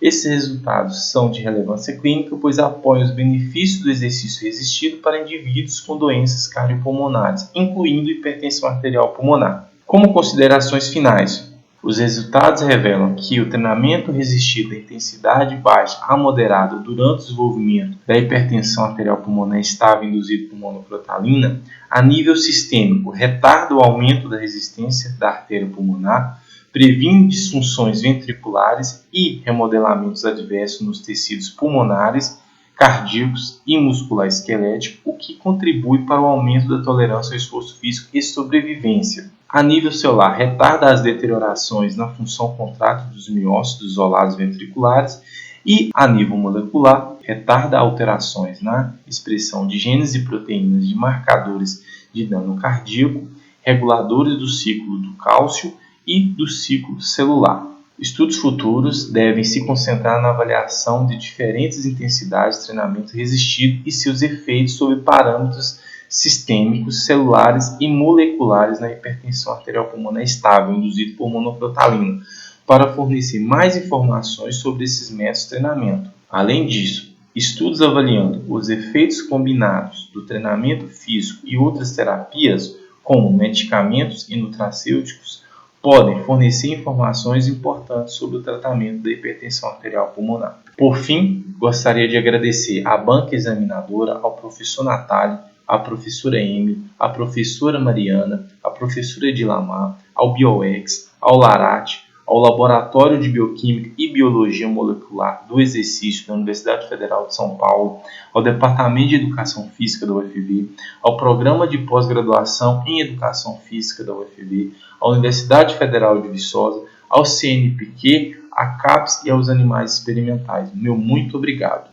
Esses resultados são de relevância clínica, pois apoiam os benefícios do exercício resistido para indivíduos com doenças cardiopulmonares, incluindo hipertensão arterial pulmonar. Como considerações finais, Os resultados revelam que o treinamento resistido à intensidade baixa a moderada durante o desenvolvimento da hipertensão arterial pulmonar estável induzida por monocrotalina, a nível sistêmico, retarda o aumento da resistência da artéria pulmonar, previne disfunções ventriculares e remodelamentos adversos nos tecidos pulmonares, cardíacos e musculoesqueléticos, o que contribui para o aumento da tolerância ao esforço físico e sobrevivência. A nível celular, retarda as deteriorações na função contrátil dos miócitos isolados ventriculares e, a nível molecular, retarda alterações na expressão de genes e proteínas de marcadores de dano cardíaco, reguladores do ciclo do cálcio e do ciclo celular. Estudos futuros devem se concentrar na avaliação de diferentes intensidades de treinamento resistido e seus efeitos sobre parâmetros sistêmicos, celulares e moleculares na hipertensão arterial pulmonar estável induzida por monocrotalina, para fornecer mais informações sobre esses métodos de treinamento. Além disso, estudos avaliando os efeitos combinados do treinamento físico e outras terapias, como medicamentos e nutracêuticos, podem fornecer informações importantes sobre o tratamento da hipertensão arterial pulmonar. Por fim, gostaria de agradecer à banca examinadora, ao professor Natália, à professora Emily, à professora Mariana, à professora Edilamar, ao BioX, ao Larate, ao Laboratório de Bioquímica e Biologia Molecular do Exercício da Universidade Federal de São Paulo, ao Departamento de Educação Física da UFV, ao Programa de Pós-Graduação em Educação Física da UFV, à Universidade Federal de Viçosa, ao CNPq, à CAPES e aos animais experimentais. Meu muito obrigado.